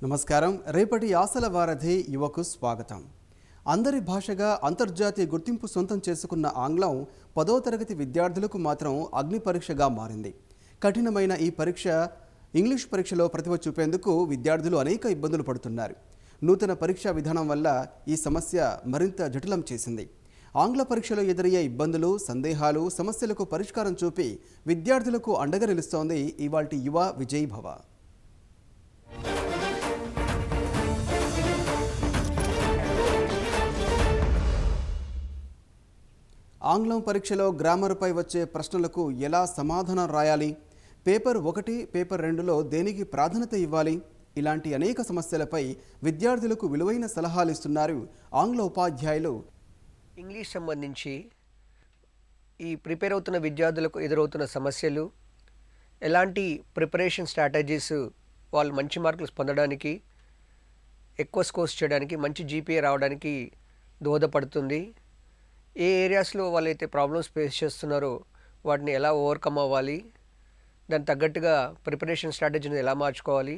నమస్కారం. రేపటి ఆశల వారధి యువకు స్వాగతం. అందరి భాషగా అంతర్జాతీయ గుర్తింపు సొంతం చేసుకున్న ఆంగ్లం 10వ తరగతి విద్యార్థులకు మాత్రం అగ్ని పరీక్షగా మారింది. కఠినమైన ఈ పరీక్ష ఇంగ్లీష్ పరీక్షలో ప్రతిభ చూపేందుకు విద్యార్థులు అనేక ఇబ్బందులు పడుతున్నారు. నూతన పరీక్షా విధానం వల్ల ఈ సమస్య మరింత జటిలం చేసింది. ఆంగ్ల పరీక్షలో ఎదురయ్యే ఇబ్బందులు, సందేహాలు, సమస్యలకు పరిష్కారం చూపి విద్యార్థులకు అండగా నిలుస్తోంది ఇవాల్టి యువ విజయ్ భవ. ఆంగ్లం పరీక్షలో గ్రామర్పై వచ్చే ప్రశ్నలకు ఎలా సమాధానం రాయాలి, పేపర్ 1, పేపర్ 2లో దేనికి ప్రాధాన్యత ఇవ్వాలి, ఇలాంటి అనేక సమస్యలపై విద్యార్థులకు విలువైన సలహాలు ఇస్తున్నారు ఆంగ్ల ఉపాధ్యాయులు. ఇంగ్లీష్ సంబంధించి ఈ ప్రిపేర్ అవుతున్న విద్యార్థులకు ఎదురవుతున్న సమస్యలు, ఎలాంటి ప్రిపరేషన్ స్ట్రాటజీస్ వాళ్ళు మంచి మార్కులు పొందడానికి, ఎక్కువ స్కోర్స్ చేయడానికి, మంచి జీపీఏ రావడానికి దోహదపడుతుంది. ఏ ఏరియాస్లో వాళ్ళైతే ప్రాబ్లమ్స్ ఫేస్ చేస్తున్నారో వాటిని ఎలా ఓవర్కమ్ అవ్వాలి, దానికి తగ్గట్టుగా ప్రిపరేషన్ స్ట్రాటజీని ఎలా మార్చుకోవాలి,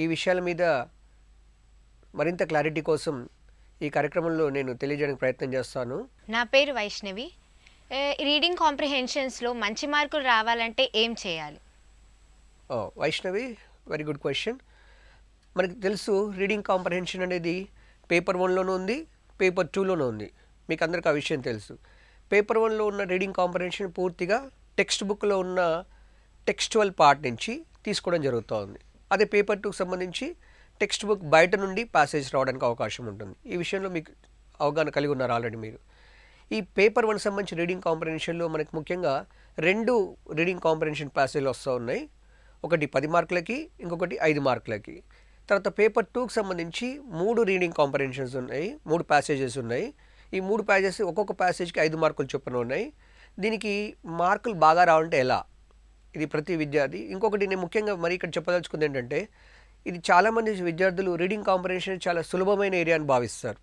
ఈ విషయాల మీద మరింత క్లారిటీ కోసం ఈ కార్యక్రమంలో నేను తెలియజేయడానికి ప్రయత్నం చేస్తాను. నా పేరు వైష్ణవి. రీడింగ్ కాంప్రిహెన్షన్స్లో మంచి మార్కులు రావాలంటే ఏం చేయాలి? Vaishnavi, very good question. మనకి తెలుసు రీడింగ్ కాంప్రిహెన్షన్ అనేది పేపర్ 1లోనూ ఉంది, పేపర్ 2లోనూ ఉంది. మీకు అందరికీ ఆ విషయం తెలుసు. పేపర్ 1లో ఉన్న రీడింగ్ కాంప్రిహెన్షన్ పూర్తిగా టెక్స్ట్ బుక్లో ఉన్న టెక్స్చువల్ పార్ట్ నుంచి తీసుకోవడం జరుగుతుంది. అదే పేపర్ 2కి సంబంధించి టెక్స్ట్ బుక్ బయట నుండి ప్యాసేజ్ రావడానికి అవకాశం ఉంటుంది. ఈ విషయంలో మీకు అవగాహన కలిగి ఉన్నారు ఆల్రెడీ మీరు. ఈ పేపర్ 1 సంబంధించి రీడింగ్ కాంప్రిహెన్షన్లో మనకి ముఖ్యంగా 2 రీడింగ్ కాంప్రిహెన్షన్ ప్యాసేజ్లు వస్తూ ఉన్నాయి. ఒకటి 10 మార్కులకి, ఇంకొకటి 5 మార్కులకి. తర్వాత పేపర్ 2కి సంబంధించి 3 రీడింగ్ కాంప్రిహెన్షన్స్ ఉన్నాయి, 3 ప్యాసేజెస్ ఉన్నాయి. ఈ 3 ప్యాసేజెస్ ఒక్కొక్క ప్యాసేజ్కి 5 మార్కులు చొప్పున ఉన్నాయి. దీనికి మార్కులు బాగా రావాలంటే ఎలా, ఇది ప్రతి విద్యార్థి. ఇంకొకటి నేను ముఖ్యంగా మరి ఇక్కడ చెప్పదలుచుకుంది ఏంటంటే, ఇది చాలామంది విద్యార్థులు రీడింగ్ కాంప్రిహెన్షన్ చాలా సులభమైన ఏరియా అని భావిస్తారు.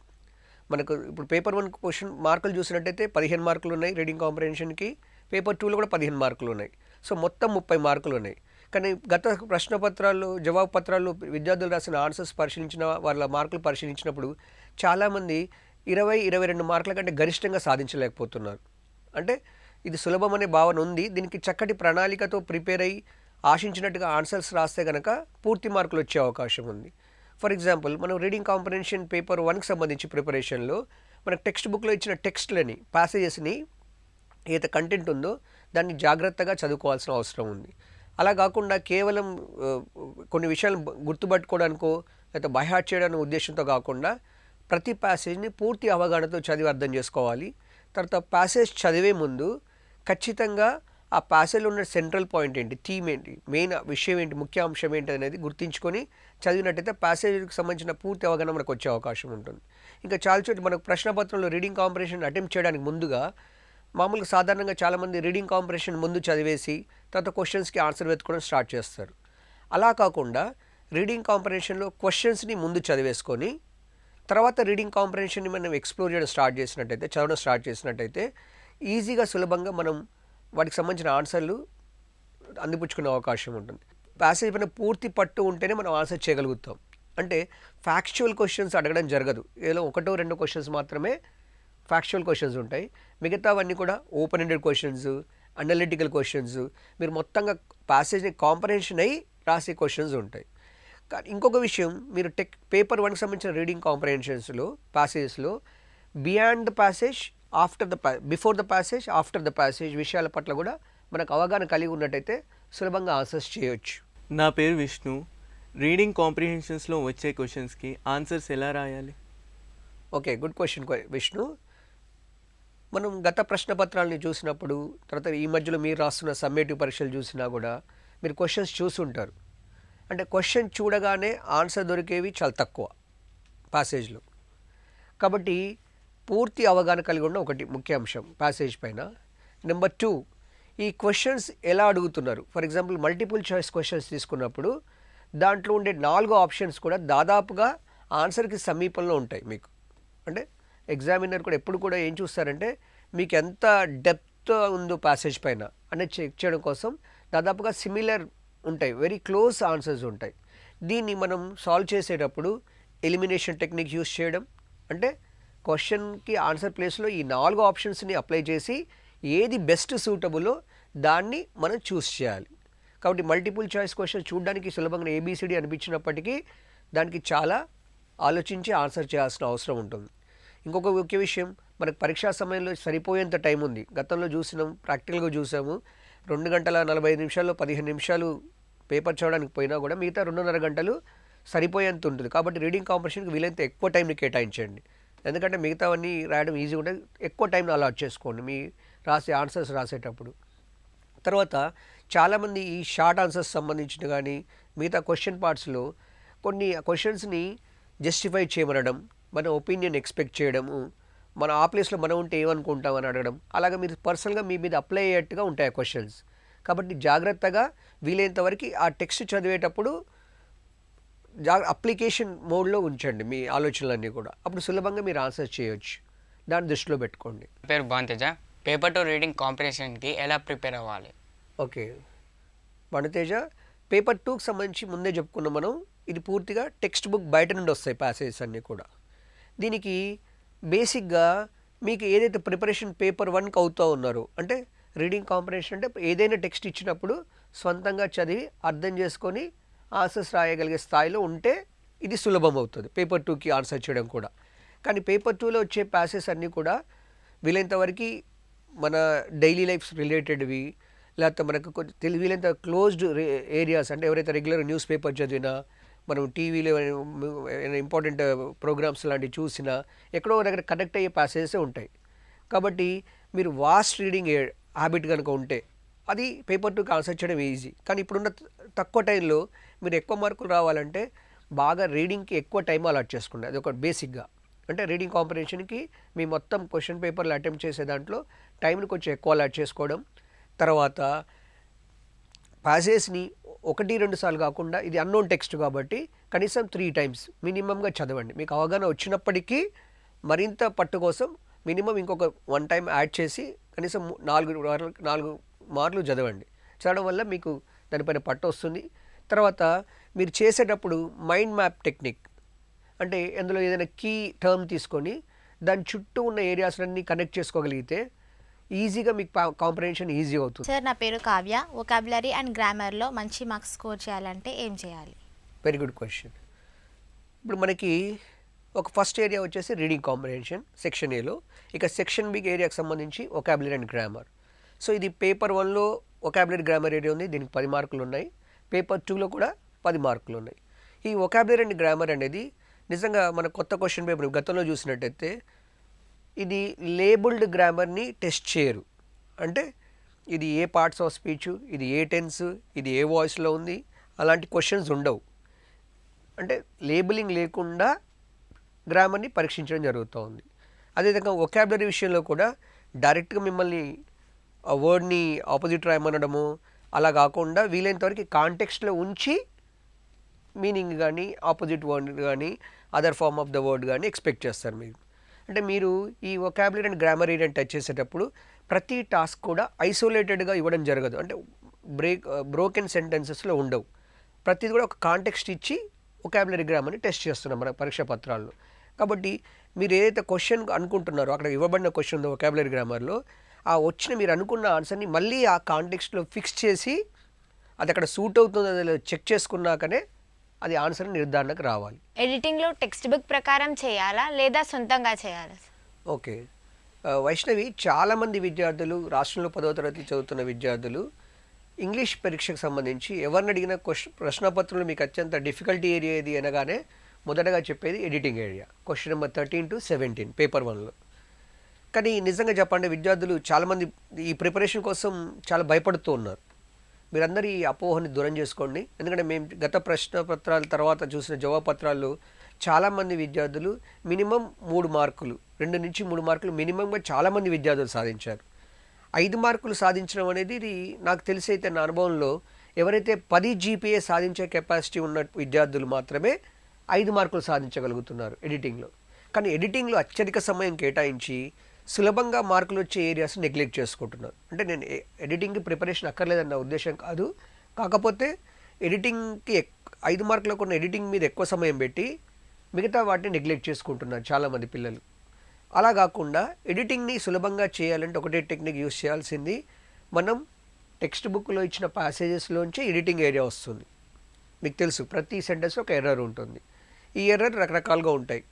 మనకు ఇప్పుడు పేపర్ 1 క్వశ్చన్ మార్కులు చూసినట్టయితే 15 మార్కులు ఉన్నాయి రీడింగ్ కాంప్రిహెన్షన్కి, పేపర్ 2లో కూడా 15 మార్కులు ఉన్నాయి. సో మొత్తం 30 మార్కులు ఉన్నాయి. కానీ గత ప్రశ్నపత్రాలు, జవాబు పత్రాలు విద్యార్థులు రాసిన ఆన్సర్స్ పరిశీలించిన వాళ్ళ మార్కులు పరిశీలించినప్పుడు చాలామంది 20-22 మార్కుల కంటే గరిష్టంగా సాధించలేకపోతున్నారు. అంటే ఇది సులభమనే భావన ఉంది. దీనికి చక్కటి ప్రణాళికతో ప్రిపేర్ అయ్యి ఆశించినట్టుగా ఆన్సర్స్ రాస్తే కనుక పూర్తి మార్కులు వచ్చే అవకాశం ఉంది. ఫర్ ఎగ్జాంపుల్, మనం రీడింగ్ కాంప్రిహెన్షన్ పేపర్ 1కి సంబంధించి ప్రిపరేషన్లో మనకు టెక్స్ట్ బుక్లో ఇచ్చిన టెక్స్ట్లని, ప్యాసేజెస్ని ఏదైతే కంటెంట్ ఉందో దాన్ని జాగ్రత్తగా చదువుకోవాల్సిన అవసరం ఉంది. అలా కాకుండా కేవలం కొన్ని విషయాలు గుర్తుపట్టుకోవడానికో లేకపోతే బైహార్ట్ చేయడానికి ఉద్దేశంతో కాకుండా ప్రతి ప్యాసేజ్ని పూర్తి అవగాహనతో చదివి అర్థం చేసుకోవాలి. తర్వాత ప్యాసేజ్ చదివే ముందు ఖచ్చితంగా ఆ ప్యాసేజ్లో ఉన్న సెంట్రల్ పాయింట్ ఏంటి, థీమ్ ఏంటి, మెయిన్ విషయం ఏంటి, ముఖ్య అంశం ఏంటి అనేది గుర్తించుకొని చదివినట్టయితే ప్యాసేజ్కి సంబంధించిన పూర్తి అవగాహన మనకు వచ్చే అవకాశం ఉంటుంది. ఇంకా చాలా చోట్ల మనకు ప్రశ్నపత్రంలో రీడింగ్ కాంప్రిహెన్షన్ అటెంప్ట్ చేయడానికి ముందుగా మామూలుగా సాధారణంగా చాలామంది రీడింగ్ కాంప్రిహెన్షన్ ముందు చదివేసి తర్వాత క్వశ్చన్స్కి ఆన్సర్ వెతుకోవడం స్టార్ట్ చేస్తారు. అలా కాకుండా రీడింగ్ కాంప్రిహెన్షన్లో క్వశ్చన్స్ని ముందు చదివేసుకొని తర్వాత రీడింగ్ కాంప్రిహెన్షన్ని మనం ఎక్స్ప్లోర్ చేయడం స్టార్ట్ చేసినట్టయితే, చదవడం స్టార్ట్ చేసినట్టయితే ఈజీగా సులభంగా మనం వాటికి సంబంధించిన ఆన్సర్లు అందిపుచ్చుకునే అవకాశం ఉంటుంది. ప్యాసేజ్ పైన పూర్తి పట్టు ఉంటేనే మనం ఆన్సర్ చేయగలుగుతాం. అంటే ఫ్యాక్చువల్ క్వశ్చన్స్ అడగడం జరగదు. ఏదో 1-2 క్వశ్చన్స్ మాత్రమే ఫ్యాక్చువల్ క్వశ్చన్స్ ఉంటాయి. మిగతావన్నీ కూడా open ended questions, analytical questions, మీరు మొత్తంగా ప్యాసేజ్ని కాంప్రిహెన్షన్ అయ్యి రాసే క్వశ్చన్స్ ఉంటాయి. కానీ ఇంకొక విషయం, మీరు పేపర్ 1కి సంబంధించిన రీడింగ్ కాంప్రిహెన్షన్స్లో ప్యాసేజెస్లో beyond the passage, before the passage, after the passage విషయాల పట్ల కూడా మనకు అవగాహన కలిగి ఉన్నట్టయితే సులభంగా ఆన్సర్స్ చేయొచ్చు. నా పేరు విష్ణు. రీడింగ్ కాంప్రిహెన్షన్స్లో వచ్చే క్వశ్చన్స్కి ఆన్సర్స్ ఎలా రాయాలి? Okay, good question Vishnu. మనం గత ప్రశ్నపత్రాలని చూసినప్పుడు, తర్వాత ఈ మధ్యలో మీరు రాస్తున్న సమ్మేటివ్ పరీక్షలు చూసినా కూడా మీరు క్వశ్చన్స్ చూసుంటారు. అంటే క్వశ్చన్ చూడగానే ఆన్సర్ దొరికేవి చాలా తక్కువ ప్యాసేజ్లో. కాబట్టి పూర్తి అవగాహన కలిగి ఉన్న ఒకటి ముఖ్య అంశం ప్యాసేజ్ పైన. నెంబర్ 2, ఈ క్వశ్చన్స్ ఎలా అడుగుతున్నారు. For example multiple choice questions తీసుకున్నప్పుడు దాంట్లో ఉండే 4 ఆప్షన్స్ కూడా దాదాపుగా ఆన్సర్కి సమీపంలో ఉంటాయి మీకు. అంటే ఎగ్జామినర్ కూడా ఎప్పుడు కూడా ఏం చూస్తారంటే మీకు ఎంత డెప్త్ ఉందో ప్యాసేజ్ పైన అనేది చెక్ చేయడం కోసం దాదాపుగా సిమిలర్ ఉంటాయి, వెరీ క్లోజ్ ఆన్సర్స్ ఉంటాయి. దీన్ని మనం సాల్వ్ చేసేటప్పుడు ఎలిమినేషన్ టెక్నిక్ యూస్ చేయడం, అంటే క్వశ్చన్కి ఆన్సర్ ప్లేస్లో ఈ 4 ఆప్షన్స్ని అప్లై చేసి ఏది బెస్ట్ సూటబుల్లో దాన్ని మనం చూస్ చేయాలి. కాబట్టి మల్టిపుల్ చాయిస్ క్వశ్చన్ చూడడానికి సులభంగా ఏబిసిడి అనిపించినప్పటికీ దానికి చాలా ఆలోచించి ఆన్సర్ చేయాల్సిన అవసరం ఉంటుంది. ఇంకొక ముఖ్య విషయం, మనకు పరీక్షా సమయంలో సరిపోయేంత టైం ఉంది. గతంలో చూసినాం, ప్రాక్టికల్గా చూసాము, 2 గంటల 45 నిమిషాల్లో 15 నిమిషాలు పేపర్ చదవడానికి పోయినా కూడా మిగతా 2.5 గంటలు సరిపోయేంత ఉంటుంది. కాబట్టి రీడింగ్ కాంపిటీషన్కి వీలైతే ఎక్కువ టైంని కేటాయించండి. ఎందుకంటే మిగతావన్నీ రాయడం ఈజీగా ఉంటుంది, ఎక్కువ టైంని అలాట్ చేసుకోండి మీ ఆన్సర్స్ రాసేటప్పుడు. తర్వాత చాలామంది ఈ షార్ట్ ఆన్సర్స్ సంబంధించిన కానీ మిగతా క్వశ్చన్ పార్ట్స్లో కొన్ని క్వశ్చన్స్ని జస్టిఫై చేయమనడం, మన ఒపీనియన్ ఎక్స్పెక్ట్ చేయడము, మన ఆ ప్లేస్లో మనం ఉంటే ఏమనుకుంటామని అడగడం, అలాగే మీరు పర్సనల్గా మీ మీద అప్లై అయ్యేట్టుగా ఉంటాయి ఆ క్వశ్చన్స్. కాబట్టి జాగ్రత్తగా వీలైనంత వరకు ఆ టెక్స్ట్ చదివేటప్పుడు అప్లికేషన్ మోడ్లో ఉంచండి మీ ఆలోచనలన్నీ కూడా. అప్పుడు సులభంగా మీరు ఆన్సర్ చేయొచ్చు. దాన్ని దృష్టిలో పెట్టుకోండి. పేరు భానుతేజ. పేపర్ 2 రీడింగ్ కాంపిటీషన్కి ఎలా ప్రిపేర్ అవ్వాలి? ఓకే భానుతేజ, పేపర్ 2కి సంబంధించి ముందే చెప్పుకున్నాం మనం, ఇది పూర్తిగా టెక్స్ట్ బుక్ బయట నుండి వస్తాయి ప్యాసేజెస్ అన్నీ కూడా. దీనికి బేసిక్గా మీకు ఏదైతే ప్రిపరేషన్ పేపర్ 1కి అవుతూ ఉన్నారో, అంటే రీడింగ్ కాంపిటీషన్ అంటే ఏదైనా టెక్స్ట్ ఇచ్చినప్పుడు స్వంతంగా చదివి అర్థం చేసుకొని ఆన్సర్స్ రాయగలిగే స్థాయిలో ఉంటే ఇది సులభం అవుతుంది పేపర్ 2కి ఆన్సర్ చేయడం కూడా. కానీ పేపర్ 2లో వచ్చే ప్యాసెస్ అన్నీ కూడా వీలైనంతవరకు మన డైలీ లైఫ్స్ రిలేటెడ్వి, లేకపోతే మనకు వీలైనంత క్లోజ్డ్ ఏరియాస్, అంటే ఎవరైతే రెగ్యులర్ న్యూస్ పేపర్ చదివినా, మనం టీవీలో ఇంపార్టెంట్ ప్రోగ్రామ్స్ లాంటివి చూసినా ఎక్కడో దగ్గర కనెక్ట్ అయ్యే ప్యాసేజెస్ ఉంటాయి. కాబట్టి మీరు వాస్ట్ రీడింగ్ హ్యాబిట్ కనుక ఉంటే అది పేపర్ 2కి ఆన్సర్ చేయడం ఈజీ. కానీ ఇప్పుడున్న తక్కువ టైంలో మీరు ఎక్కువ మార్కులు రావాలంటే బాగా రీడింగ్కి ఎక్కువ టైం అలాట్ చేసుకోండి. అది ఒక బేసిక్గా. అంటే రీడింగ్ కాంపిటీషన్కి మీ మొత్తం క్వశ్చన్ పేపర్లు అటెంప్ట్ చేసే దాంట్లో టైంని కొంచెం ఎక్కువ అలాట్ చేసుకోవడం. తర్వాత ప్యాసేజ్ని 1-2 సార్లు కాకుండా, ఇది అన్నోన్ టెక్స్ట్ కాబట్టి కనీసం 3 times మినిమంగా చదవండి. మీకు అవగాహన వచ్చినప్పటికీ మరింత పట్టు కోసం మినిమం ఇంకొక 1 time యాడ్ చేసి కనీసం 4 మార్లు చదవండి. చదవడం వల్ల మీకు దానిపైన పట్టు వస్తుంది. తర్వాత మీరు చేసేటప్పుడు మైండ్ మ్యాప్ టెక్నిక్, అంటే అందులో ఏదైనా కీ టర్మ్ తీసుకొని దాని చుట్టూ ఉన్న ఏరియాస్లన్నీ కనెక్ట్ చేసుకోగలిగితే ఈజీగా మీకు కాంప్రహెన్షన్ ఈజీ అవుతుంది. సార్, నా పేరు కావ్య. వొకాబులరీ అండ్ గ్రామర్లో మంచి మార్క్స్ స్కోర్ చేయాలంటే ఏం చేయాలి? Very good question. ఇప్పుడు మనకి ఒక ఫస్ట్ ఏరియా వచ్చేసి రీడింగ్ కాంప్రహెన్షన్ సెక్షన్ ఏలో, ఇక సెక్షన్ బి ఏరియాకి సంబంధించి వొకాబులరీ అండ్ గ్రామర్. సో ఇది పేపర్ 1లో వొకాబులరీ గ్రామర్ ఏరియా ఉంది, దీనికి 10 మార్కులు ఉన్నాయి. పేపర్ 2లో కూడా 10 మార్కులు ఉన్నాయి. ఈ వొకాబులరీ అండ్ గ్రామర్ అనేది నిజంగా మన కొత్త క్వశ్చన్ పేపర్ గతంలో చూసినట్టయితే ఇది లేబుల్డ్ గ్రామర్ని టెస్ట్ చేయరు. అంటే ఇది ఏ పార్ట్స్ ఆఫ్ స్పీచ్, ఇది ఏ టెన్స్, ఇది ఏ వాయిస్లో ఉంది, అలాంటి క్వశ్చన్స్ ఉండవు. అంటే లేబులింగ్ లేకుండా గ్రామర్ని పరీక్షించడం జరుగుతూ ఉంది. అదేవిధంగా వొకాబులరీ విషయంలో కూడా డైరెక్ట్గా మిమ్మల్ని ఆ వర్డ్ని ఆపోజిట్ రాయమనడము అలా కాకుండా వీలైనంతవరకు కాంటెక్స్ట్లో ఉంచి మీనింగ్ కానీ ఆపోజిట్ వర్డ్ కానీ other form of the word కానీ ఎక్స్పెక్ట్ చేస్తారు మీరు. అంటే మీరు ఈ వొకాబులరీ అండ్ గ్రామర్ ఏరియాని టచ్ చేసేటప్పుడు ప్రతి టాస్క్ కూడా ఐసోలేటెడ్గా ఇవ్వడం జరగదు. అంటే బ్రోకెన్ సెంటెన్సెస్లో ఉండవు. ప్రతిది కూడా ఒక కాంటెక్స్ట్ ఇచ్చి వొకాబులరీ గ్రామర్ని టెస్ట్ చేస్తున్నాం మన పరీక్షా పత్రాల్లో. కాబట్టి మీరు ఏదైతే క్వశ్చన్ అనుకుంటున్నారో అక్కడ ఇవ్వబడిన క్వశ్చన్ ఉందో వొకాబులరీ గ్రామర్లో, ఆ వచ్చిన మీరు అనుకున్న ఆన్సర్ని మళ్ళీ ఆ కాంటెక్స్ట్లో ఫిక్స్ చేసి అది అక్కడ సూట్ అవుతుందో చెక్ చేసుకున్నాకనే అది ఆన్సర్ నిర్ధారణకు రావాలి. ఎడిటింగ్లో టెక్స్ట్ బుక్ ప్రకారం చేయాలా లేదా సొంతంగా చేయాలా? ఓకే వైష్ణవి, చాలామంది విద్యార్థులు రాష్ట్రంలో 10వ తరగతి చదువుతున్న విద్యార్థులు ఇంగ్లీష్ పరీక్షకు సంబంధించి ఎవరిని అడిగిన ప్రశ్నపత్రంలో మీకు అత్యంత డిఫికల్టీ ఏరియా ఏది అనగానే మొదటగా చెప్పేది editing area, question number 13 to 17 paper 1లో. కానీ నిజంగా చెప్పండి, విద్యార్థులు చాలామంది ఈ ప్రిపరేషన్ కోసం చాలా భయపడుతూ ఉన్నారు. మీరందరూ ఈ అపోహని దూరం చేసుకోండి. ఎందుకంటే మేము గత ప్రశ్న పత్రాల తర్వాత చూసిన జవాబు పత్రాల్లో చాలామంది విద్యార్థులు మినిమం 3 మార్కులు, 2 నుంచి 3 మార్కులు మినిమంగా చాలామంది విద్యార్థులు సాధించారు. 5 మార్కులు సాధించడం అనేది ఇది నాకు తెలిసి అయితే నా అనుభవంలో ఎవరైతే 10 GPA సాధించే కెపాసిటీ ఉన్న విద్యార్థులు మాత్రమే 5 మార్కులు సాధించగలుగుతున్నారు ఎడిటింగ్లో. కానీ ఎడిటింగ్లో అత్యధిక సమయం కేటాయించి సులభంగా మార్కులు వచ్చే ఏరియాస్ నెగ్లెక్ట్ చేసుకుంటున్నారు. అంటే నేను ఎడిటింగ్కి ప్రిపరేషన్ అక్కర్లేదన్న ఉద్దేశం కాదు, కాకపోతే ఎడిటింగ్కి 5 మార్కులకు ఉన్న ఎడిటింగ్ మీద ఎక్కువ సమయం పెట్టి మిగతా వాటిని నెగ్లెక్ట్ చేసుకుంటున్నారు చాలామంది పిల్లలు. అలా కాకుండా ఎడిటింగ్ని సులభంగా చేయాలంటే ఒకటే టెక్నిక్ యూస్ చేయాల్సింది, మనం టెక్స్ట్ బుక్లో ఇచ్చిన ప్యాసేజెస్లోంచి ఎడిటింగ్ ఏరియా వస్తుంది. మీకు తెలుసు ప్రతి సెంటెన్స్లో ఒక ఎర్రర్ ఉంటుంది. ఈ ఎర్రర్ రకరకాలుగా ఉంటాయి.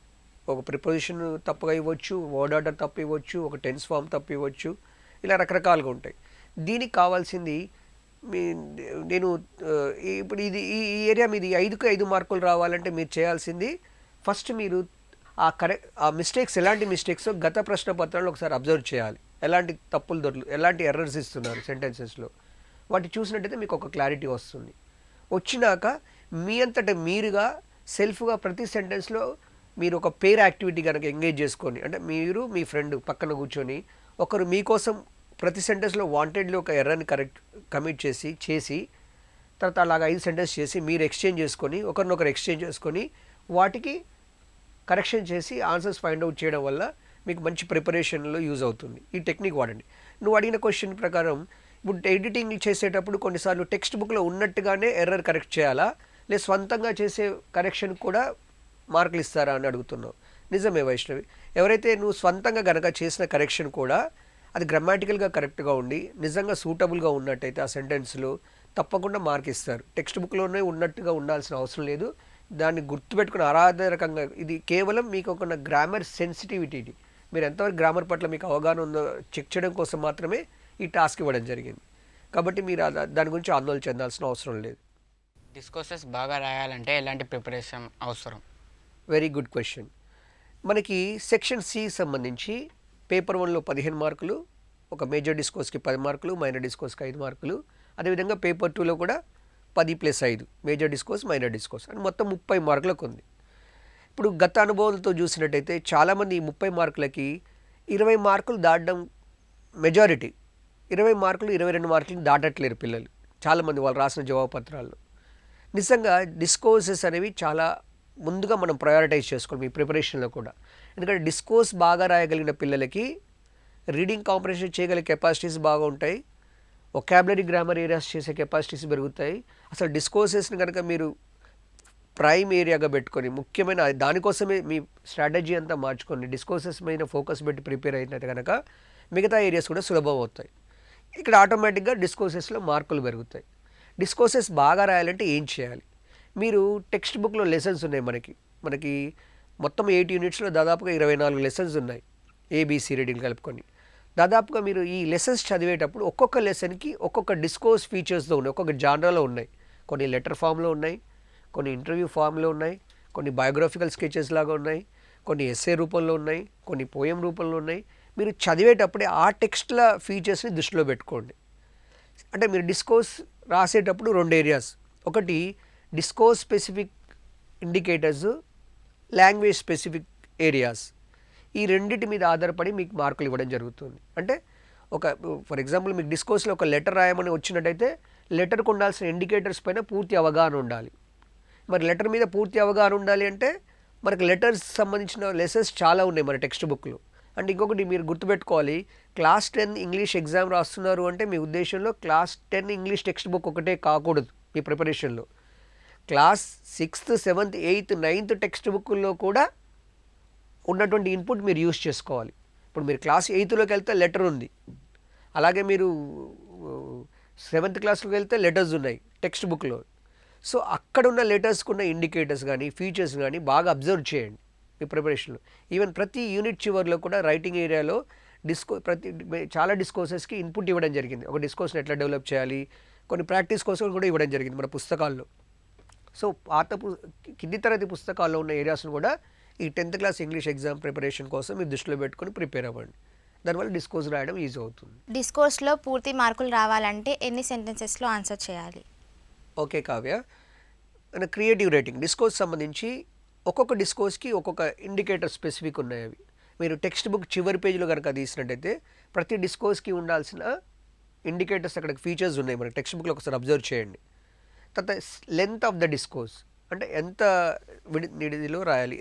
ఒక ప్రిపోజిషన్ తప్పుగా ఇవ్వచ్చు, వర్డ్ ఆర్డర్ తప్పు ఇవ్వచ్చు, ఒక టెన్స్ ఫామ్ తప్పు ఇవ్వచ్చు, ఇలా రకరకాలుగా ఉంటాయి. దీనికి కావాల్సింది నేను ఇప్పుడు ఈ ఏరియా మీది 5కు 5 మార్కులు రావాలంటే మీరు చేయాల్సింది ఫస్ట్ మీరు ఆ మిస్టేక్స్ ఎలాంటి మిస్టేక్స్ గత ప్రశ్న పత్రాలు ఒకసారి అబ్జర్వ్ చేయాలి. ఎలాంటి తప్పులు ఎలాంటి ఎర్రర్స్ ఇస్తున్నారు సెంటెన్సెస్లో, వాటి చూసినట్టయితే మీకు ఒక క్లారిటీ వస్తుంది. వచ్చినాక మీ అంతటా మీరుగా సెల్ఫ్గా ప్రతి సెంటెన్స్లో మీరు ఒక పేర్ యాక్టివిటీ కనుక ఎంగేజ్ చేసుకొని, అంటే మీరు మీ ఫ్రెండ్ పక్కన కూర్చొని ఒకరు మీకోసం ప్రతి సెంటెన్స్లో వాంటెడ్లీ ఒక ఎర్రర్ని కమిట్ చేసి తర్వాత అలాగా 5 సెంటెన్స్ చేసి మీరు ఎక్స్చేంజ్ చేసుకొని ఒకరినొకరు ఎక్స్చేంజ్ చేసుకొని వాటికి కరెక్షన్ చేసి ఆన్సర్స్ ఫైండ్ అవుట్ చేయడం వల్ల మీకు మంచి ప్రిపరేషన్లో యూజ్ అవుతుంది. ఈ టెక్నిక్ వాడండి. నువ్వు అడిగిన క్వశ్చన్ ప్రకారం ఇప్పుడు ఎడిటింగ్ చేసేటప్పుడు కొన్నిసార్లు టెక్స్ట్ బుక్లో ఉన్నట్టుగానే ఎర్రర్ కరెక్ట్ చేయాలా, లేదా స్వంతంగా చేసే కరెక్షన్ కూడా మార్కులు ఇస్తారా అని అడుగుతున్నావు. నిజమే వైష్ణవి, ఎవరైతే నువ్వు స్వంతంగా గనక చేసిన కరెక్షన్ కూడా అది గ్రామాటికల్గా కరెక్ట్గా ఉండి నిజంగా సూటబుల్గా ఉన్నట్టయితే ఆ సెంటెన్స్లో తప్పకుండా మార్క్ ఇస్తారు. టెక్స్ట్ బుక్లోనే ఉన్నట్టుగా ఉండాల్సిన అవసరం లేదు. దాన్ని గుర్తుపెట్టుకుని ఆరాధరకంగా ఇది కేవలం మీకు ఒక గ్రామర్ సెన్సిటివిటీని, మీరు ఎంతవరకు గ్రామర్ పట్ల మీకు అవగాహన ఉందో చెక్ చేయడం కోసం మాత్రమే ఈ టాస్క్ ఇవ్వడం జరిగింది. కాబట్టి మీరు దాని గురించి ఆందోళన చెందాల్సిన అవసరం లేదు. డిస్కోర్సెస్ బాగా రాయాలంటే ఎలాంటి ప్రిపరేషన్ అవసరం? Very good question. మనకి సెక్షన్ సి సంబంధించి పేపర్ 1లో 15 మార్కులు, ఒక మేజర్ డిస్కోర్స్కి 10 మార్కులు, మైనర్ డిస్కోర్స్కి 5 మార్కులు, అదేవిధంగా పేపర్ 2లో కూడా 10+5 మేజర్ డిస్కోర్స్, మైనర్ డిస్కోర్స్ అని మొత్తం 30 మార్కులకు ఉంది. ఇప్పుడు గత అనుభవాలతో చూసినట్టయితే చాలామంది ఈ 30 మార్కులకి 20 మార్కులు దాటడం మెజారిటీ. 20 మార్కులు 22 మార్కులు దాటట్లేరు పిల్లలు చాలామంది వాళ్ళు రాసిన జవాబు పత్రాల్లో. నిజంగా డిస్కోర్సెస్ అనేవి చాలా ముందుగా మనం ప్రయారిటైజ్ చేసుకోవాలి మీ ప్రిపరేషన్లో కూడా. ఎందుకంటే డిస్కోర్స్ బాగా రాయగలిగిన పిల్లలకి రీడింగ్ కాంప్రహెన్షన్ చేయగలిగే కెపాసిటీస్ బాగా ఉంటాయి, వొకాబులరీ గ్రామర్ ఏరియాస్ చేసే కెపాసిటీస్ పెరుగుతాయి. అసలు డిస్కోర్సెస్ని కనుక మీరు ప్రైమ్ ఏరియాగా పెట్టుకొని ముఖ్యమైన దానికోసమే మీ స్ట్రాటజీ అంతా మార్చుకొని డిస్కోర్సెస్ మీద ఫోకస్ పెట్టి ప్రిపేర్ అయినట్టు కనుక మిగతా ఏరియాస్ కూడా సులభం అవుతాయి. ఇక్కడ ఆటోమేటిక్గా డిస్కోర్సెస్లో మార్కులు పెరుగుతాయి. డిస్కోర్సెస్ బాగా రాయాలంటే ఏం చేయాలి? మీరు టెక్స్ట్ బుక్లో లెసన్స్ ఉన్నాయి. మనకి మొత్తం 8 యూనిట్స్లో దాదాపుగా 24 లెసన్స్ ఉన్నాయి, ఏబీసీ రీడింగ్ కలుపుకొని. దాదాపుగా మీరు ఈ లెసన్స్ చదివేటప్పుడు ఒక్కొక్క లెసన్కి ఒక్కొక్క డిస్కోర్స్ ఫీచర్స్తో ఉన్నాయి, ఒక్కొక్క జానరాలో ఉన్నాయి. కొన్ని లెటర్ ఫామ్లో ఉన్నాయి, కొన్ని ఇంటర్వ్యూ ఫామ్లో ఉన్నాయి, కొన్ని బయోగ్రఫికల్ స్కెచెస్ లాగా ఉన్నాయి, కొన్ని ఎస్సే రూపంలో ఉన్నాయి, కొన్ని పోయం రూపంలో ఉన్నాయి. మీరు చదివేటప్పుడే ఆ టెక్స్ట్ల ఫీచర్స్ని దృష్టిలో పెట్టుకోండి. అంటే మీరు డిస్కోర్స్ రాసేటప్పుడు 2 ఏరియాస్, ఒకటి discourse specific indicators, language specific areas. ఈ రెండింటి మీద ఆధారపడి మీకు మార్కులు ఇవ్వడం జరుగుతుంది. అంటే ఫర్ ఎగ్జాంపుల్ మీకు డిస్కోర్స్లో ఒక లెటర్ రాయమని వచ్చినట్టయితే లెటర్కు ఉండాల్సిన ఇండికేటర్స్ పైన పూర్తి అవగాహన ఉండాలి. మరి లెటర్ మీద పూర్తి అవగాహన ఉండాలి అంటే మనకు లెటర్స్ సంబంధించిన లెసన్స్ చాలా ఉన్నాయి మన టెక్స్ట్ బుక్లో. అంటే ఇంకొకటి మీరు గుర్తుపెట్టుకోవాలి, క్లాస్ 10 ఇంగ్లీష్ ఎగ్జామ్ రాస్తున్నారు అంటే మీ ఉద్దేశంలో క్లాస్ 10 ఇంగ్లీష్ టెక్స్ట్ బుక్ ఒకటే కాకూడదు మీ ప్రిపరేషన్లో. Class 6th, 7th, 8th, 9th text బుక్లో కూడా ఉన్నటువంటి ఇన్పుట్ మీరు యూస్ చేసుకోవాలి. ఇప్పుడు మీరు క్లాస్ 8లోకి వెళ్తే లెటర్ ఉంది, అలాగే మీరు 7th క్లాస్లోకి వెళ్తే లెటర్స్ ఉన్నాయి టెక్స్ట్ బుక్లో. సో అక్కడ ఉన్న లెటర్స్కి ఉన్న ఇండికేటర్స్ కానీ ఫీచర్స్ కానీ బాగా అబ్జర్వ్ చేయండి మీ ప్రిపరేషన్లో. ఈవెన్ ప్రతి యూనిట్ చివరిలో కూడా రైటింగ్ ఏరియాలో చాలా డిస్కోర్సెస్కి ఇన్పుట్ ఇవ్వడం జరిగింది. ఒక డిస్కోర్స్ని ఎట్లా డెవలప్ చేయాలి, కొన్ని ప్రాక్టీస్ కోసం కూడా ఇవ్వడం జరిగింది మన పుస్తకాల్లో. సో కింది తరగతి పుస్తకాల్లో ఉన్న ఏరియాస్ను కూడా ఈ 10th class English exam preparation కోసం మీరు దృష్టిలో పెట్టుకొని ప్రిపేర్ అవ్వండి. దానివల్ల డిస్కోర్స్ రాయడం ఈజీ అవుతుంది. డిస్కోర్స్లో పూర్తి మార్కులు రావాలంటే ఎన్ని సెంటెన్సెస్లో ఆన్సర్ చేయాలి? Okay Kavya, creative writing discourse సంబంధించి ఒక్కొక్క డిస్కోర్స్కి ఒక్కొక్క ఇండికేటర్ స్పెసిఫిక్ ఉన్నాయి. అవి మీరు టెక్స్ట్ బుక్ చివరి పేజీలో కనుక తీసినట్టయితే ప్రతి డిస్కోర్స్కి ఉండాల్సిన ఇండికేటర్స్ అక్కడ ఫీచర్స్ ఉన్నాయి. మనకి టెక్స్ట్ బుక్లో ఒకసారి అబ్జర్వ్ చేయండి. తర్వాత లెంత్ ఆఫ్ ద డిస్కోర్స్, అంటే ఎంత నిడిదిలో రాయాలి,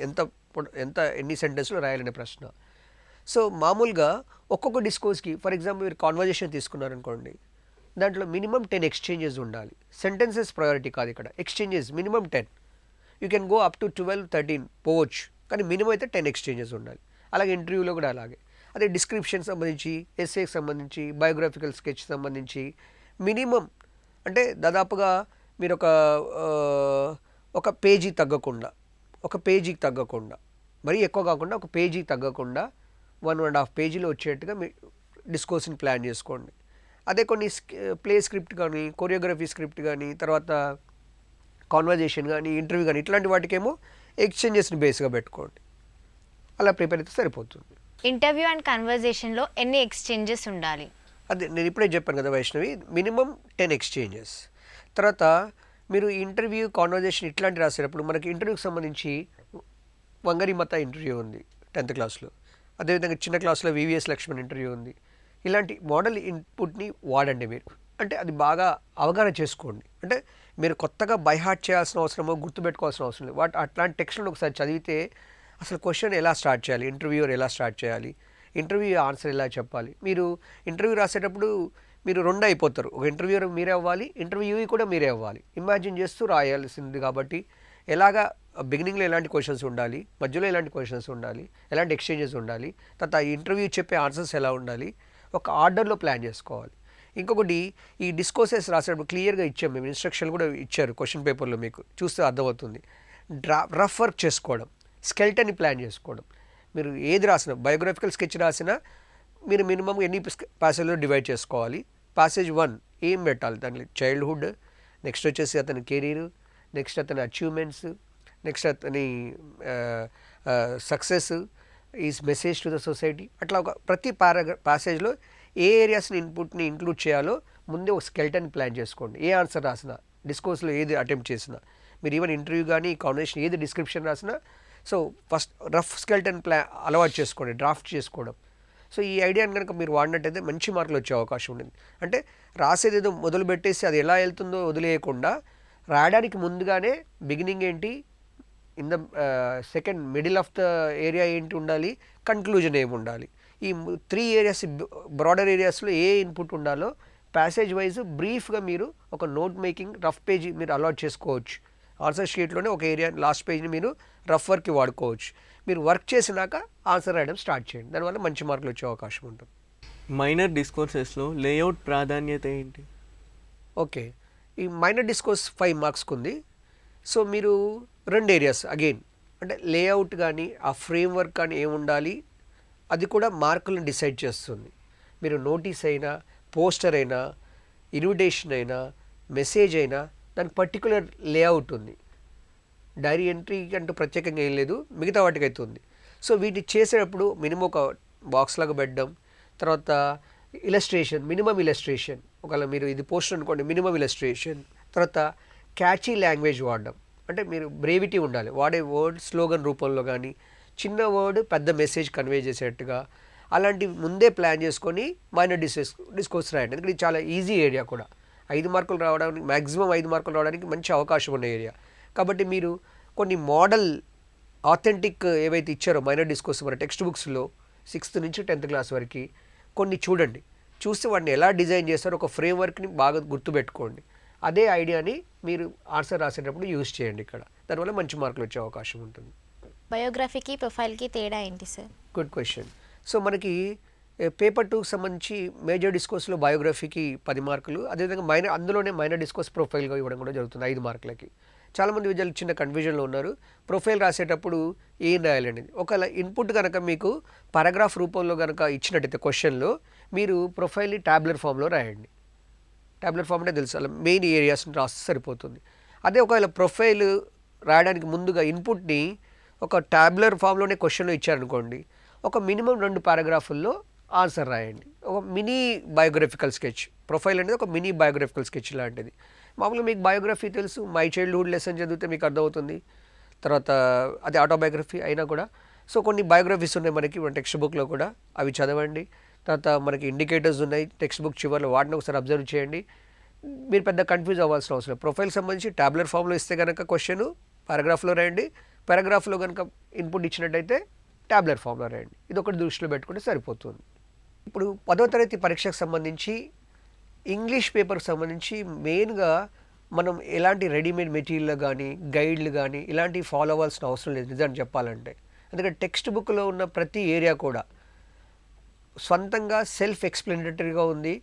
ఎన్ని సెంటెన్స్లో రాయాలనే ప్రశ్న. సో మామూలుగా ఒక్కొక్క డిస్కోర్స్కి ఫర్ ఎగ్జాంపుల్ మీరు కాన్వర్జేషన్ తీసుకున్నారనుకోండి, దాంట్లో మినిమం 10 ఎక్స్చేంజెస్ ఉండాలి. సెంటెన్సెస్ ప్రయారిటీ కాదు ఇక్కడ, exchanges minimum 10. You can go up to 12, 13 పోవచ్చు, కానీ మినిమం అయితే 10 ఎక్స్చేంజెస్ ఉండాలి. అలాగే ఇంటర్వ్యూలో కూడా అలాగే. అదే డిస్క్రిప్షన్ సంబంధించి, ఎస్ఏకి సంబంధించి, బయోగ్రఫికల్ స్కెచ్ సంబంధించి మినిమం అంటే దాదాపుగా మీరు ఒక పేజీకి తగ్గకుండా మరీ ఎక్కువ కాకుండా ఒక పేజీకి తగ్గకుండా 1.5 పేజీలో వచ్చేట్టుగా మీ డిస్కోర్స్ని ప్లాన్ చేసుకోండి. అదే కొన్ని ప్లే స్క్రిప్ట్ కానీ, కొరియోగ్రఫీ స్క్రిప్ట్ కానీ, తర్వాత కాన్వర్జేషన్ కానీ, ఇంటర్వ్యూ కానీ, ఇట్లాంటి వాటికేమో ఎక్స్చేంజెస్ని బేస్గా పెట్టుకోండి. అలా ప్రిపేర్ అయితే సరిపోతుంది. ఇంటర్వ్యూ అండ్ కన్వర్జేషన్లో ఎన్ని ఎక్స్చేంజెస్ ఉండాలి? అదే నేను ఇప్పుడే చెప్పాను కదా వైష్ణవి, మినిమం 10 ఎక్స్చేంజెస్. తర్వాత మీరు ఇంటర్వ్యూ, కాన్వర్జేషన్ ఇట్లాంటి రాసేటప్పుడు మనకి ఇంటర్వ్యూకి సంబంధించి వంగరి మత ఇంటర్వ్యూ ఉంది 10th క్లాస్లో, అదేవిధంగా చిన్న క్లాస్లో వివిఎస్ లక్ష్మణ్ ఇంటర్వ్యూ ఉంది. ఇలాంటి మోడల్ ఇన్పుట్ని వాడండి మీరు. అంటే అది బాగా అవగాహన చేసుకోండి. అంటే మీరు కొత్తగా బైహార్ట్ చేయాల్సిన అవసరమో, గుర్తుపెట్టుకోవాల్సిన అవసరం లేదు. అట్లాంటి టెక్స్ట్లను ఒకసారి చదివితే అసలు క్వశ్చన్ ఎలా స్టార్ట్ చేయాలి, ఇంటర్వ్యూర్ ఎలా స్టార్ట్ చేయాలి, ఇంటర్వ్యూ ఆన్సర్ ఎలా చెప్పాలి. మీరు ఇంటర్వ్యూ రాసేటప్పుడు మీరు 2 అయిపోతారు. ఒక ఇంటర్వ్యూర్ మీరే అవ్వాలి, ఇంటర్వ్యూఈ కూడా మీరే అవ్వాలి. ఇమాజిన్ చేస్తూ రాయాల్సింది కాబట్టి ఎలాగా బిగినింగ్లో ఎలాంటి క్వశ్చన్స్ ఉండాలి, మధ్యలో ఎలాంటి క్వశ్చన్స్ ఉండాలి, ఎలాంటి ఎక్స్చేంజెస్ ఉండాలి, తర్వాత ఇంటర్వ్యూ చెప్పే ఆన్సర్స్ ఎలా ఉండాలి, ఒక ఆర్డర్లో ప్లాన్ చేసుకోవాలి. ఇంకొకటి, ఈ డిస్కోర్సెస్ రాసేటప్పుడు క్లియర్గా ఇచ్చాము మేము, ఇన్స్ట్రక్షన్ కూడా ఇచ్చారు క్వశ్చన్ పేపర్లో, మీకు చూస్తే అర్థమవుతుంది. రఫ్ వర్క్ చేసుకోవడం, స్కెల్టన్ని ప్లాన్ చేసుకోవడం. మీరు ఏది రాసినా, బయోగ్రఫికల్ స్కెచ్ రాసినా మీరు మినిమం ఎన్ని ప్యాసేజ్లో డివైడ్ చేసుకోవాలి. ప్యాసేజ్ 1 ఏం పెట్టాలి, దాని చైల్డ్హుడ్, నెక్స్ట్ వచ్చేసి అతని కెరీర్, నెక్స్ట్ అతని అచీవ్మెంట్స్, నెక్స్ట్ అతని success, is message to the society. అట్లా ఒక ప్రతి ప్యాసేజ్లో ఏ ఏరియాస్ని ఇన్పుట్ని ఇంక్లూడ్ చేయాలో ముందే ఒక స్కెల్టన్ ప్లాన్ చేసుకోండి. ఏ ఆన్సర్ రాసినా, డిస్కోర్స్లో ఏది అటెంప్ట్ చేసినా, మీరు ఈవెన్ ఇంటర్వ్యూ కానీ కాన్వర్సేషన్ ఏది డిస్క్రిప్షన్ రాసినా, సో ఫస్ట్ రఫ్ స్కెల్టన్ అలవాటు చేసుకోండి, డ్రాఫ్ట్ చేసుకోవడం. సో ఈ ఐడియాని కనుక మీరు వాడినట్టయితే మంచి మార్కులు వచ్చే అవకాశం ఉంటుంది. అంటే రాసేది ఏదో మొదలు పెట్టేసి అది ఎలా వెళ్తుందో వదిలేయకుండా, రాయడానికి ముందుగానే బిగినింగ్ ఏంటి, in the second middle of the area ఏంటి ఉండాలి, కన్క్లూజన్ ఏమి ఉండాలి, ఈ 3 ఏరియాస్ బ్రాడర్ ఏరియాస్లో ఏ ఇన్పుట్ ఉండాలో ప్యాసేజ్ వైజ్ బ్రీఫ్గా మీరు ఒక నోట్ మేకింగ్ రఫ్ పేజీ మీరు అలాట్ చేసుకోవచ్చు. ఆన్సర్ షీట్లోనే ఒక ఏరియా లాస్ట్ పేజ్ని మీరు రఫ్ వర్క్కి వాడుకోవచ్చు. మీరు వర్క్ చేసినాక ఆన్సర్ రాయడం స్టార్ట్ చేయండి, దానివల్ల మంచి మార్కులు వచ్చే అవకాశం ఉంటుంది. మైనర్ డిస్కోర్సెస్లో లేఅవుట్ ప్రాధాన్యత ఏంటి? ఓకే, ఈ మైనర్ డిస్కోర్స్ 5 మార్క్స్కి ఉంది. సో మీరు 2 ఏరియాస్ అగైన్, అంటే లేఅవుట్ కానీ ఆ ఫ్రేమ్ వర్క్ కానీ ఏముండాలి, అది కూడా మార్కులను డిసైడ్ చేస్తుంది. మీరు నోటీస్ అయినా, పోస్టర్ అయినా, ఇన్విటేషన్ అయినా, మెసేజ్ అయినా, దానికి పర్టికులర్ లేఅవుట్ ఉంది. డైరీ ఎంట్రీ అంటూ ప్రత్యేకంగా ఏం లేదు, మిగతా వాటికి అయితే ఉంది. సో వీటిని చేసేటప్పుడు మినిమం ఒక బాక్స్ లాగా పెట్టడం, తర్వాత ఇలస్ట్రేషన్, మినిమం ఇలస్ట్రేషన్, ఒకవేళ మీరు ఇది పోస్టర్ అనుకోండి, మినిమం ఇలస్ట్రేషన్, తర్వాత క్యాచీ లాంగ్వేజ్ వాడడం. అంటే మీరు బ్రేవిటీ ఉండాలి, వాడే వర్డ్ స్లోగన్ రూపంలో కానీ, చిన్న వర్డ్ పెద్ద మెసేజ్ కన్వే చేసేట్టుగా, అలాంటివి ముందే ప్లాన్ చేసుకొని మైనర్ డిస్కోర్స్ రాయండి. ఎందుకంటే ఇది చాలా ఈజీ ఏరియా కూడా, 5 మార్కులు రావడానికి, మ్యాక్సిమం 5 మార్కులు రావడానికి మంచి అవకాశం ఉన్న ఏరియా. కాబట్టి మీరు కొన్ని మోడల్ ఆథెంటిక్ ఏవైతే ఇచ్చారో మైనర్ డిస్కోర్స్ మన టెక్స్ట్ బుక్స్లో 6th నుంచి 10th క్లాస్ వరకు కొన్ని చూడండి, చూస్తే వాటిని ఎలా డిజైన్ చేస్తారో ఒక ఫ్రేమ్ వర్క్ని బాగా గుర్తుపెట్టుకోండి. అదే ఐడియాని మీరు ఆన్సర్ రాసేటప్పుడు యూజ్ చేయండి ఇక్కడ, దానివల్ల మంచి మార్కులు వచ్చే అవకాశం ఉంటుంది. బయోగ్రఫీకి ప్రొఫైల్కి తేడా ఏంటి సార్? Good question. సో మనకి పేపర్ 2కి సంబంధించి మేజర్ డిస్కోర్స్లో బయోగ్రఫీకి 10 మార్కులు, అదేవిధంగా అందులోనే మైనర్ డిస్కోర్స్ ప్రొఫైల్గా ఇవ్వడం కూడా జరుగుతుంది 5 మార్కులకి. చాలామంది విద్యార్థులు చిన్న కన్ఫ్యూజన్లో ఉన్నారు, ప్రొఫైల్ రాసేటప్పుడు ఏం రాయాలండి. ఒకవేళ ఇన్పుట్ కనుక మీకు పారాగ్రాఫ్ రూపంలో కనుక ఇచ్చినట్టయితే క్వశ్చన్లో, మీరు ప్రొఫైల్ని ట్యాబ్లెట్ ఫామ్లో రాయండి. ట్యాబ్లెట్ ఫామ్ అంటే తెలుసు, అలా మెయిన్ ఏరియాస్ని రాస్తే సరిపోతుంది. అదే ఒకవేళ ప్రొఫైల్ రాయడానికి ముందుగా ఇన్పుట్ని ఒక ట్యాబ్లెట్ ఫామ్లోనే క్వశ్చన్లో ఇచ్చారనుకోండి, ఒక మినిమం 2 పారాగ్రాఫుల్లో ఆన్సర్ రాయండి. ఒక మినీ బయోగ్రఫికల్ స్కెచ్, ప్రొఫైల్ అనేది ఒక మినీ బయోగ్రఫికల్ స్కెచ్ లాంటిది. మామూలుగా మీకు బయోగ్రఫీ తెలుసు, మై చైల్డ్హుడ్ లెసన్ చదివితే మీకు అర్థమవుతుంది. తర్వాత అది ఆటోబయోగ్రఫీ అయినా కూడా, సో కొన్ని బయోగ్రఫీస్ ఉన్నాయి మనకి మన టెక్స్ట్ బుక్లో కూడా, అవి చదవండి. తర్వాత మనకి ఇండికేటర్స్ ఉన్నాయి టెక్స్ట్ బుక్ చివరిలో, వాటిని ఒకసారి అబ్జర్వ్ చేయండి. మీరు పెద్ద కన్ఫ్యూజ్ అవ్వాల్సిన అవసరం లేదు. ప్రొఫైల్ సంబంధించి ట్యాబ్లెట్ ఫామ్లో ఇస్తే కనుక క్వశ్చన్ పారాగ్రాఫ్లో రాయండి, పారాగ్రాఫ్లో కనుక ఇన్పుట్ ఇచ్చినట్టయితే ట్యాబ్లెట్ ఫామ్లో రాయండి. ఇది ఒకటి దృష్టిలో పెట్టుకుంటే సరిపోతుంది. ఇప్పుడు 10వ తరగతి పరీక్షకు సంబంధించి ఇంగ్లీష్ పేపర్కి సంబంధించి మెయిన్గా మనం ఎలాంటి రెడీమేడ్ మెటీరియల్ కానీ గైడ్లు కానీ ఇలాంటివి ఫాలో అవ్వాల్సిన అవసరం లేదు నిజాన్ని చెప్పాలంటే. ఎందుకంటే టెక్స్ట్ బుక్లో ఉన్న ప్రతి ఏరియా కూడా స్వంతంగా సెల్ఫ్ ఎక్స్ప్లెనేటరీగా ఉంది.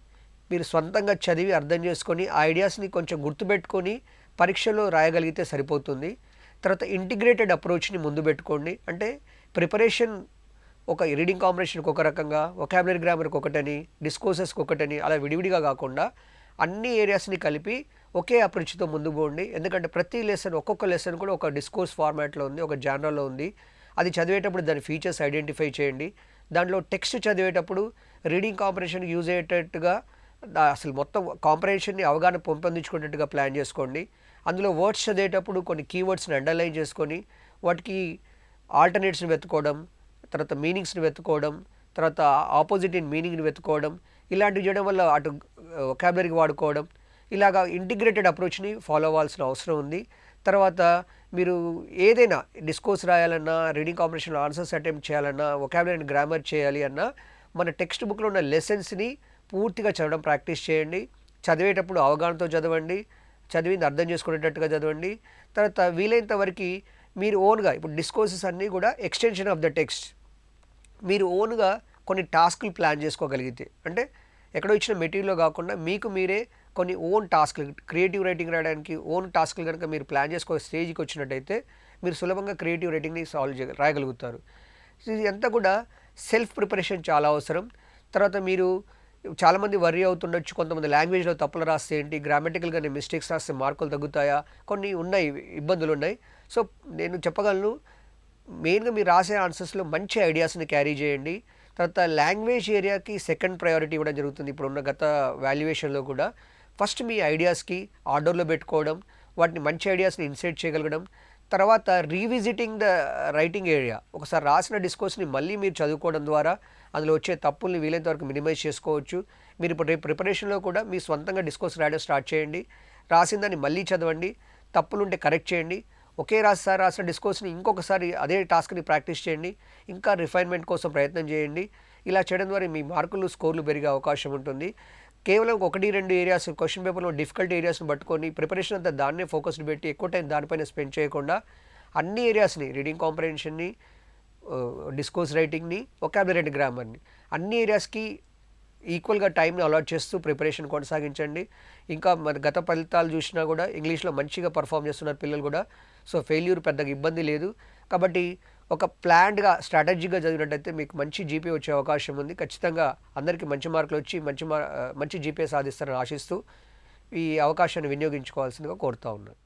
మీరు స్వంతంగా చదివి అర్థం చేసుకొని ఆ ఐడియాస్ని కొంచెం గుర్తుపెట్టుకొని పరీక్షలో రాయగలిగితే సరిపోతుంది. తర్వాత ఇంటిగ్రేటెడ్ అప్రోచ్ని ముందు పెట్టుకోండి. అంటే ప్రిపరేషన్ ఒక రీడింగ్ కాంప్రహెన్షన్కి ఒక రకంగా, వొకాబులరీ గ్రామర్కి ఒకటని, డిస్కోర్సెస్కి ఒకటని అలా విడివిడిగా కాకుండా అన్ని ఏరియాస్ని కలిపి ఒకే అప్రోచ్తో ముందుకు పోండి. ఎందుకంటే ప్రతి లెసన్ ఒక్కొక్క లెసన్ కూడా ఒక డిస్కోర్స్ ఫార్మాట్లో ఉంది, ఒక జానర్లో ఉంది. అది చదివేటప్పుడు దాని ఫీచర్స్ ఐడెంటిఫై చేయండి. దాంట్లో టెక్స్ట్ చదివేటప్పుడు రీడింగ్ కాంప్రహెన్షన్కి యూజ్ అయ్యేటట్టుగా అసలు మొత్తం కాంప్రహెన్షన్ని అవగాహన పెంపొందించుకునేట్టుగా ప్లాన్ చేసుకోండి. అందులో వర్డ్స్ చదివేటప్పుడు కొన్ని కీవర్డ్స్ని అండర్లైన్ చేసుకొని వాటికి ఆల్టర్నేట్స్ని వెతుకోవడం, తర్వాత మీనింగ్స్ని వెతుకోవడం, తర్వాత ఆపోజిట్ ఇన్ మీనింగ్ని వెతుకోవడం, ఇలాంటివి చేయడం వల్ల అటు వొకాబులరీకి వాడుకోవడం, ఇలాగా ఇంటిగ్రేటెడ్ అప్రోచ్ని ఫాలో అవ్వాల్సిన అవసరం ఉంది. తర్వాత మీరు ఏదైనా డిస్కోర్స్ రాయాలన్నా, రీడింగ్ కాంప్రహెన్షన్లో ఆన్సర్స్ అటెంప్ట్ చేయాలన్నా, వొకాబులరీ అండ్ గ్రామర్ చేయాలి అన్నా మన టెక్స్ట్ బుక్లో ఉన్న లెసన్స్ని పూర్తిగా చదవడం ప్రాక్టీస్ చేయండి. చదివేటప్పుడు అవగాహనతో చదవండి, చదివింది అర్థం చేసుకునేటట్టుగా చదవండి. తర్వాత వీలైనంత వరకు మీరు ఓన్గా ఇప్పుడు డిస్కోర్సెస్ అన్నీ కూడా ఎక్స్టెన్షన్ ఆఫ్ ద టెక్స్ట్, మీరు ఓన్గా కొన్ని టాస్క్లు ప్లాన్ చేసుకోగలిగితే, అంటే ఎక్కడో ఇచ్చిన మెటీరియల్లో కాకుండా మీకు మీరే కొన్ని ఓన్ టాస్క్లు, క్రియేటివ్ రైటింగ్ రాయడానికి ఓన్ టాస్క్లు కనుక మీరు ప్లాన్ చేసుకో స్టేజ్కి వచ్చినట్టయితే మీరు సులభంగా క్రియేటివ్ రైటింగ్ని రాయగలుగుతారు. ఇది అంతా కూడా సెల్ఫ్ ప్రిపరేషన్ చాలా అవసరం. తర్వాత మీరు చాలామంది వర్రీ అవుతుండొచ్చు, కొంతమంది లాంగ్వేజ్లో తప్పులు రాస్తే ఏంటి, గ్రామటికల్గానే మిస్టేక్స్ రాస్తే మార్కులు తగ్గుతాయా, కొన్ని ఉన్నాయి, ఇబ్బందులు ఉన్నాయి. సో నేను చెప్పగలను, మెయిన్గా మీరు రాసే ఆన్సర్స్లో మంచి ఐడియాస్ని క్యారీ చేయండి. తర్వాత లాంగ్వేజ్ ఏరియాకి సెకండ్ ప్రయారిటీ ఇవ్వడం జరుగుతుంది. ఇప్పుడున్న గత వాల్యుయేషన్లో కూడా ఫస్ట్ మీ ఐడియాస్కి ఆర్డర్లో పెట్టుకోవడం, వాటిని మంచి ఐడియాస్ని ఇన్సర్ట్ చేయగలగడం, తర్వాత రీవిజిటింగ్ ద రైటింగ్ ఏరియా, ఒకసారి రాసిన డిస్కోర్స్ని మళ్ళీ మీరు చదువుకోవడం ద్వారా అందులో వచ్చే తప్పుల్ని వీలైనంత వరకు మినిమైజ్ చేసుకోవచ్చు. మీరు ఇప్పుడు రేపు ప్రిపరేషన్లో కూడా మీ స్వంతంగా డిస్కోర్స్ రాయడం స్టార్ట్ చేయండి. రాసిన దాన్ని మళ్ళీ చదవండి, తప్పులుంటే కరెక్ట్ చేయండి. ఒకే రాసిన డిస్కోర్స్ని ఇంకొకసారి అదే టాస్క్ని ప్రాక్టీస్ చేయండి, ఇంకా రిఫైన్మెంట్ కోసం ప్రయత్నం చేయండి. ఇలా చేయడం ద్వారా మీ మార్కులు, స్కోర్లు పెరిగే అవకాశం ఉంటుంది. కేవలం 1-2 ఏరియాస్ క్వశ్చన్ పేపర్లో డిఫికల్ట్ ఏరియాస్ని పట్టుకొని ప్రిపరేషన్ అంతా దాన్నే ఫోకస్డ్ పెట్టి ఎక్కువ టైం దానిపైన స్పెండ్ చేయకుండా అన్ని ఏరియాస్ని, రీడింగ్ కాంప్రహెన్షన్ని, డిస్కోర్స్ రైటింగ్ని, వొకాబులరీ అండ్ గ్రామర్ని, అన్ని ఏరియాస్కి ఈక్వల్గా టైంని అలాట్ చేస్తూ ప్రిపరేషన్ కొనసాగించండి. ఇంకా మన గత ఫలితాలు చూసినా కూడా ఇంగ్లీష్లో మంచిగా పర్ఫామ్ చేస్తున్నారు పిల్లలు కూడా. సో ఫెయిల్యూర్ పెద్దగా ఇబ్బంది లేదు. కాబట్టి ఒక ప్లాన్డ్గా స్ట్రాటజీగా చదివినట్టయితే మీకు మంచి జీపీ వచ్చే అవకాశం ఉంది. ఖచ్చితంగా అందరికీ మంచి మార్కులు వచ్చి మంచి జీపీ సాధిస్తారని ఆశిస్తూ ఈ అవకాశాన్ని వినియోగించుకోవాల్సిందిగా కోరుతా ఉన్నాను.